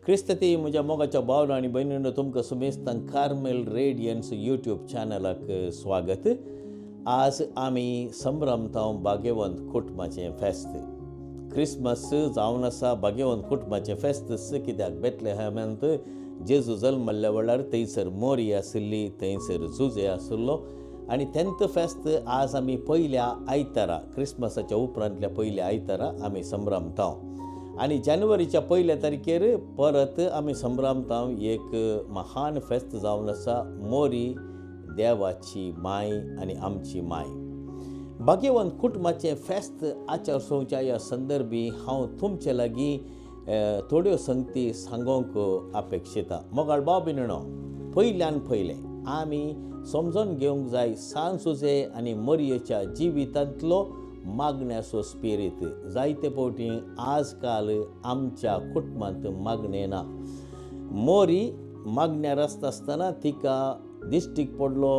क्रिस्ती म्हज्या मोगाच्या भावना आनी भयणींनो, तुमकां सुमेस्तान कार्मेल रेडियन्स यूट्यूब चॅनलाक स्वागत. आज आमी संभ्रमतांव भाग्यवंत कुटुंबाचें फेस्त. क्रिसमस जावन आसा भाग्यवंत कुटुंबाचें फेस्त, कित्याक बेथलेहेमांत जेजू जल्मल्ल्या वेळार थंयसर मोरी आशिल्ली, थंयसर जुजे आशिल्लो. आनी तेंत फेस्त आज आमी पयल्या आयतारा, क्रिसमसाच्या उपरांतल्या पयल्या आयतारा आमी संभ्रमतांव. आनी जानेवारीच्या 1 तारखेर परत आमी संभ्रमतांव एक महान फेस्त जावन आसा, मोरी देवाची माय आनी आमची माय. भाग्यवंत कुटुंबाचें फेस्त आचारसंहिता ह्या संदर्भी हांव तुमचे लागीं थोड्यो संगती सांगूंक अपेक्षिता. मोगाळ भाव भयणींनो, पयल्यान पयलें आमी समजून घेवंक जाय सान जुजे आनी मोरयेच्या जिवितांतलो मागण्याचो स्पिरीट. जायते फावटी आज काल आमच्या कुटुंबांत मागणें ना. मोरी मागण्यार आसतना तिका दिश्टीक पडलो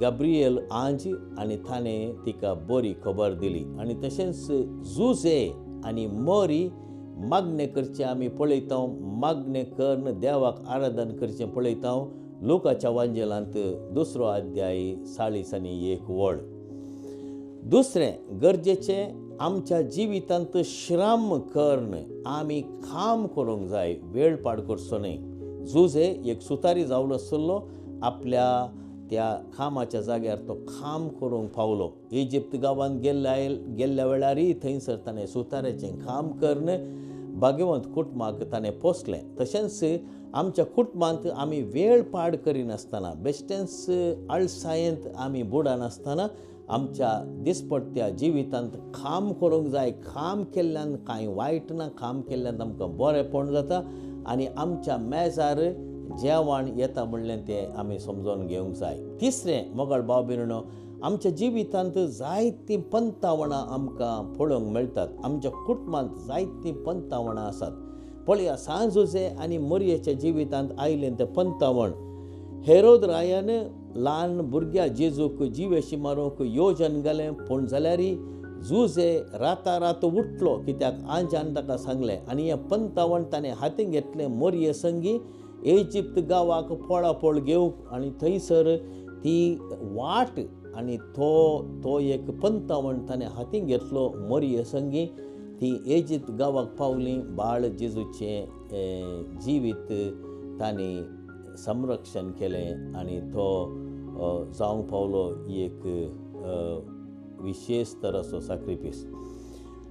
गब्रियल आंज आनी ताणें तिका बरी खबर दिली. आनी तशेंच जुजे आनी मोरी मागणें करचें आमी पळयता. मागणें करून देवाक आराधन करचें पळयता. लुकाच्या वांजेलांत 2 अध्याय 40 आनी 1 वड. दुसरें गरजेचें, आमच्या जिवितांत श्रम करून आमी काम करूंक जाय, वेळ पाड करचो न्हय. जुजे एक सुतारी जावन आसलो, आपल्या त्या कामाच्या जाग्यार तो काम करूंक पावलो. इजिप्त गांवांत गेल्ल्या वेळारय थंयसर ताणें सुताऱ्याचें काम करून भाग्यवंत कुटुंबाक ताणें पोसलें. तशेंच आमच्या कुटुंबांत आमी वेळ पाड करिनासतना, बेश्टेंच आळसायेंत आमी बुडानासतना आमच्या दिसपट्ट्या जिवितांत काम करूंक जाय. काम केल्ल्यान कांय वायट ना, काम केल्ल्यान आमकां बरेंपण जाता आनी आमच्या मेजार जेवण येता म्हणलें तें आमी समजून घेवंक जाय. तिसरें, मोगाळ भाव भयणींनो, आमच्या जिवितांत जायतीं पंतावणां आमकां पळोवंक मेळटात. आमच्या कुटुंबांत जायतीं पंतावणां आसात. पळया, सान जुजे आनी मोरयेच्या जिवितांत आयलें तें पंतावण. हेरोद रायान ल्हान भुरग्या जेजूक जिवेशी मारूंक येवजन घालें, पूण जाल्यारय जुजे रात उठलो, कित्याक आंजान ताका सांगलें. आनी हें पंतावण ताणें हातीन घेतलें मोरये संगी इजिप्त गांवाक पळापळ घेवंक. आनी थंयसर ती वाट आनी तो एक पंतावण ताणें हातीन घेतलो मोरये संगी. ती इजिप्त गांवाक पावली. बाळ जेजूचें जिवीत तांणी संरक्षण केलें आनी तो जावंक पावलो एक विशेश तराचो सॅक्रिफीस.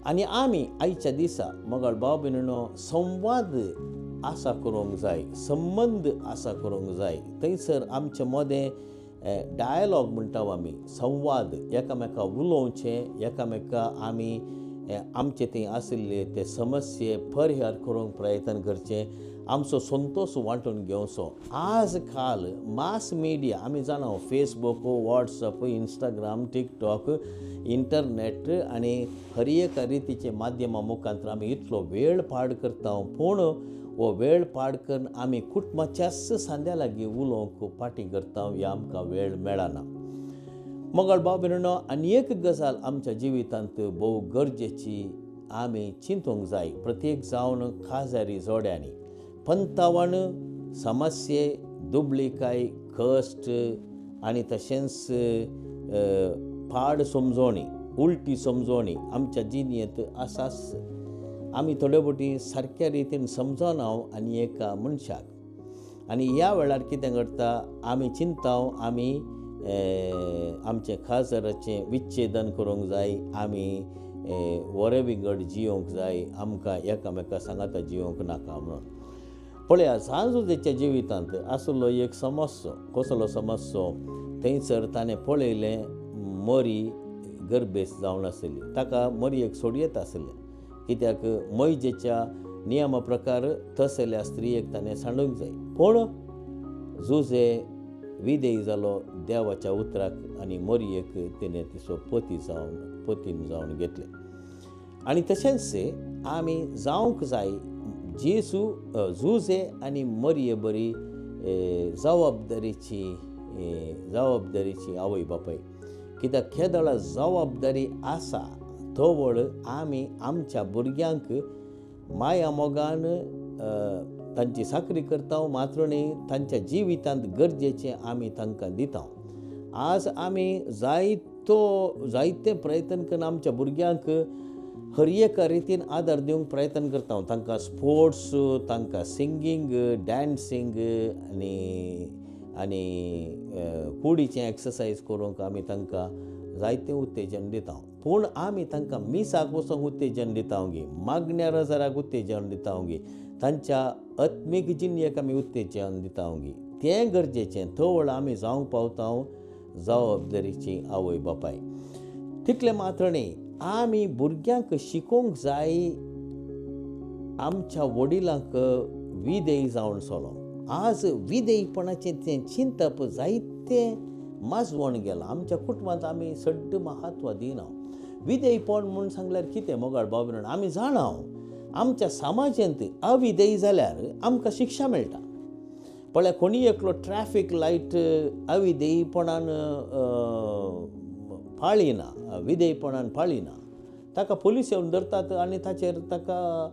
आनी आमी आयच्या दिसा मोगाळ भाव भयणींनो, संवाद आसा करूंक जाय, संबंद आसा करूंक जाय. थंयसर आमचे मोदें डायलॉग म्हणटा आमी, संवाद, एकामेका उलोवचें, एकामेका आमी आमचे थंय आशिल्ले ते समस्ये परिहार करूंक प्रयत्न करचें, आमचो संतोश वांटून घेवचो. आज काल मास मिडिया आमी जाणा, Facebook, WhatsApp, Instagram, TikTok, internet आनी हर एका रितीचे माध्यमां मुखांतर आमी इतलो वेळ पाड करता. पूण हो वेळ पाड करून आमी कुटुंबाच्याच सांद्या लागीं उलोवंक फाटीं करता, हे आमकां वेळ मेळना. मोगाळ भाव भयणींनो, आनी एक गजाल आमच्या जिवितांत भोव गरजेची आमी चिंतूंक जाय. प्रत्येक जावन काजारी जोड्यांनी पंतावण, समस्ये, दुबळीकाय, कश्ट आनी तशेंच पाड समजोवणी, उलटी समजोवणी आमच्या जिणेंत आसाच. आमी थोड्या फावटी सारक्या रितीन समजोना आनी एका मनशाक. आनी ह्या वेळार कितें करता, आमी चिंता आमी आमचें काजाराचें विच्छेदन करूंक जाय, आमी वरेविंगड जियोंक जाय, आमकां एकामेका सांगाता जियोंक नाका म्हणून. पळया, सान जुजेच्या जिवितांत आसलो एक समस्यो. कसलो समस्यो? थंयसर ताणें पळयलें मोरी गर्भेस जावन आशिल्ली. ताका मोरयेक सोडयत आशिल्लें, कित्याक मोयजेच्या नियमा प्रकार तसल्या स्त्रियेक ताणें सांडूंक जाय. पूण जुजे विदेय जालो देवाच्या उतराक आनी मोरयेक तिणें तिचो पतीन जावन घेतलें. आनी तशेंच आमी जावंक जाय जुजे आनी मोरये बरी जबाबदारीची आवय बापाय. कित्याक केदळा जबाबदारी आसा तो व्हड आमी आमच्या भुरग्यांक माया मोगान तांची साकरी करता मात्र न्ही तांच्या जिवितांत गरजेचें आमी तांकां दिता. आज आमी जायते प्रयत्न करून आमच्या भुरग्यांक हर एका रितीन आदार दिवंक प्रयत्न करता. तांकां स्पोर्ट्स, तांकां सिंगींग, डान्सींग आनी कुडीचें एक्सरसायज करूंक आमी तांकां जायतें उत्तेजन दिता. पूण आमी तांकां मिसाक वचोंक उत्तेजन दिता गी, मागण्यार हजाराक उत्तेजन दिता गी, तांच्या आत्मीक जिणेक आमी उत्तेजन दिता गी. तें गरजेचें थोड आमी जावंक पावता जबाबदारीची आवय बापाय. तितलें मात्र न्ही, आमी भुरग्यांक शिकोवंक जाय आमच्या वडिलांक विधेय जावन चलोवंक. आज विधेयपणाचें तें चिंतप जायतें माजवण गेलां. आमच्या कुटुंबांत आमी सड्ड महत्व दिना. विधेयपण म्हूण सांगल्यार कितें मोगाळ बाबरान आमी जाणा. आमच्या समाजांत अविधेय जाल्यार आमकां शिक्षा मेळटा. पळय, कोणी एकलो ट्रॅफीक लायट अविधेयपणान पाळिना, विधेयपणान पाळिना, ताका पुलीस येवन धरतात आनी ताचेर ताका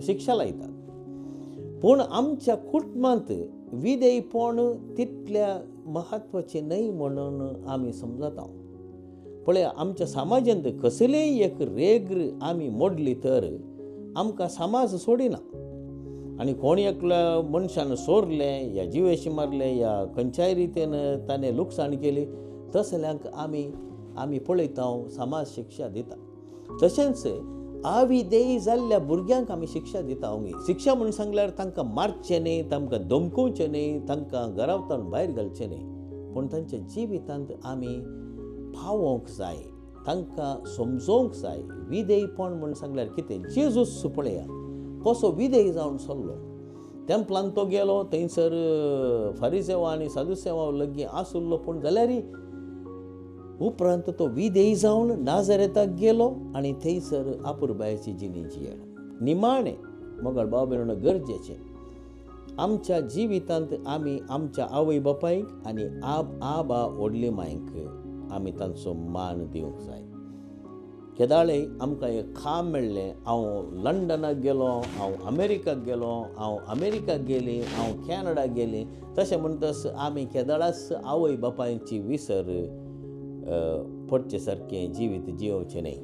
शिक्षा लायतात. पूण आमच्या कुटुंबांत विधेयपण तितल्या म्हत्वाचें न्हय म्हणून आमी समजता. पळय, आमच्या समाजांत कसलेय एक रेग आमी मोडली तर आमकां समाज सोडिना. आनी कोण एकल्या मनशान सोरलें या जिवेशी मारलें या खंयच्याय रितीन ताणें लुकसाण केली, तसल्यांक आमी पळयता समाज शिक्षा दिता. तशेंच अविधेय जाल्ल्या भुरग्यांक आमी शिक्षा दिता. शिक्षा म्हूण सांगल्यार तांकां मारचें न्ही, तांकां धमकोवचें न्ही, तांकां घरावतान भायर घालचें न्ही, पूण तांच्या जिवितांत आमी पावोवंक जाय, तांकां समजोवंक जाय. विधेयपण म्हूण सांगल्यार कितें? जेजूस पळया कसो विधेय जावन चल्लो. तेंपलांत तो गेलो, थंयसर फारिसेवा आनी सादुसेवा लेगीत आसुल्लो, पूण जाल्यारय उपरांत तो विधेय जावन नाजरेताक गेलो आनी थंयसर आपुरबायेची जिणी जियेलो. निमाणें मोगाळ बाबरान गरजेचें आमच्या जिवितांत आमी आमच्या आवय बापायक आनी आबा व्हडली मांयक आमी तांचो मान दिवंक जाय. केदाळे आमकां एक काम मेळ्ळें. हांव लंडनाक गेलो, हांव अमेरिकाक गेलो, हांव अमेरिकाक गेली, हांव कॅनडाक गेली. तशें म्हणटस आमी केदाळाच आवय बापायची विसर पडचे सारकें जिवीत जियोवचें न्हय.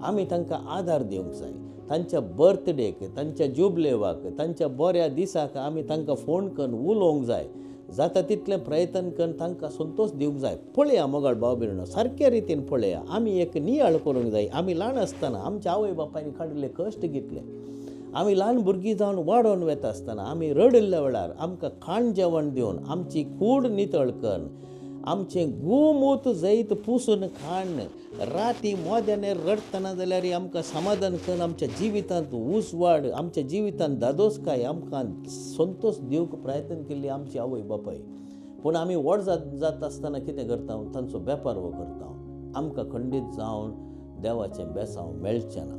आमी तांकां आदार दिवंक जाय. तांच्या बर्थडेक, तांच्या जुबलेवाक, तांच्या बऱ्या दिसाक आमी तांकां फोन करून उलोवंक जाय. जाता तितलें प्रयत्न करून तांकां संतोश दिवंक जाय. पळया मोगाळ भाव भयणो, सारके रितीन पळया. आमी एक नियाळ करूंक जाय. आमी ल्हान आसतना आमच्या आवय बापायनी काडिल्ले कश्ट घेतले. आमी ल्हान भुरगीं जावन वाडोवन वेता आसतना आमी रडिल्ल्या वेळार आमकां खाण जेवण दिवन, आमची कूड नितळ करून, आमचें गुमूत जैत पुसून खाण, राती मोद्याने रडतना जाल्यार आमकां समाधान करून आमच्या जिवितांत उसवाड, आमच्या जिवितांत दादोसकाय आमकां संतोश दिवंक प्रयत्न केल्ली आमची आवय बापाय. पूण आमी व्हड जाता आसतना कितें करता? तांचो बेपारवो करता. आमकां खंडीत जावन देवाचें बेसांव मेळचें ना.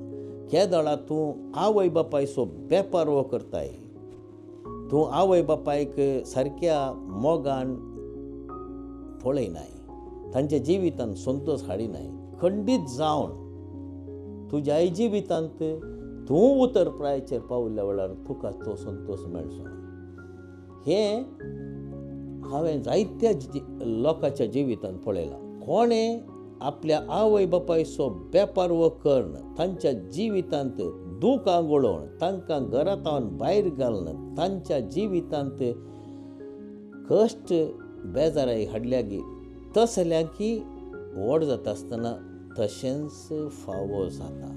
केदळा तूं आवय बापायचो बेपारवो करताय, तूं आवय बापायक सारक्या मोगान पळयनाय, तांच्या जिवितांत संतोश हाडिनाय. खंडीत जावन तुज्याय जिवितांत तूं उतरप्रायेचेर पावल्ल्या वेळार तुका तो संतोश मेळचो ना. हें हांवें जायत्या लोकांच्या जिवितांत पळयलां. कोणें आपल्या आवय बापायचो बेपारवो करून तांच्या जिवितांत दूख आंगोळोवन, तांकां घरांतावन भायर घालून तांच्या जिवितांत कश्ट बेजाराय हाडल्या गी, तसल्यांकी व्हड जाता आसतना तशेंच फावो जाता.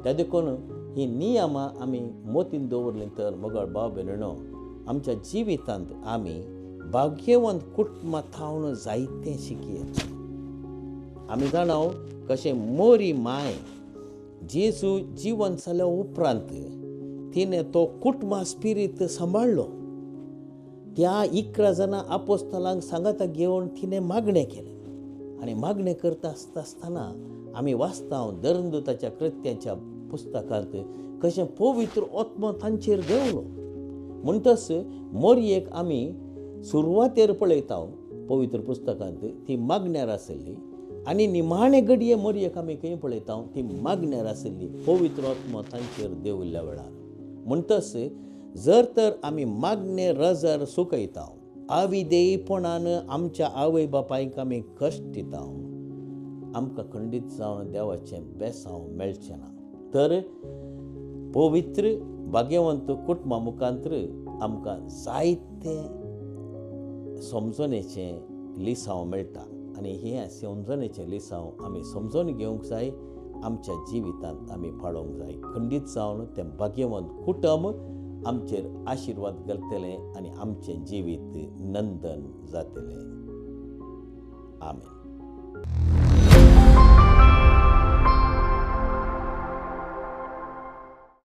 त्या देखून ही नियमां आमी मोतीन दवरलीं तर मोगाळ भाव भयणीनो, आमच्या जिवितांत आमी भाग्यवंत कुटुंबां थावन जायतें शिकयेत. आमी जाणाव कशें मोरी माय जेजू जिवन जाल्या उपरांत तिणें तो कुटुंबा स्पिरीत सांबाळ्ळो. त्या 11 जाणां आपोस्तलांक सांगाता घेवन तिणें मागणें केलें. आनी मागणें करता आसतना आमी वाचता दरंदूताच्या कृत्याच्या पुस्तकांत कशें पवित्र आत्मो तांचेर देंवलो. म्हणटच मोरयेक आमी सुरवातेर पळयता पवित्र पुस्तकांत ती मागण्यार आसली. आनी निमाणे घडये मरयेक आमी खंय पळयता ती मागण्यार आशिल्ली पवित्र आत्मो तांचेर देविल्ल्या वेळार. म्हणटच जर तर आमी मागणे रजार सुकयता, अविधेयपणान आमच्या आवय बापायक आमी कश्ट दिता, आमकां खंडीत जावन देवाचें बेसांव मेळचें ना. तर पवित्र भाग्यवंत कुटुंबा मुखांतर आमकां जायते समजणेचें लिसांव मेळटा आनी हे समजणेचें लिसांव आमी समजून घेवंक जाय, आमच्या जिवितांत आमी पाळोवंक जाय. खंडीत जावन तें भाग्यवंत कुटुंब आमचेर आशिर्वाद घालतलें आनी आमचें जिवीत नंदन जातलें. आमेन.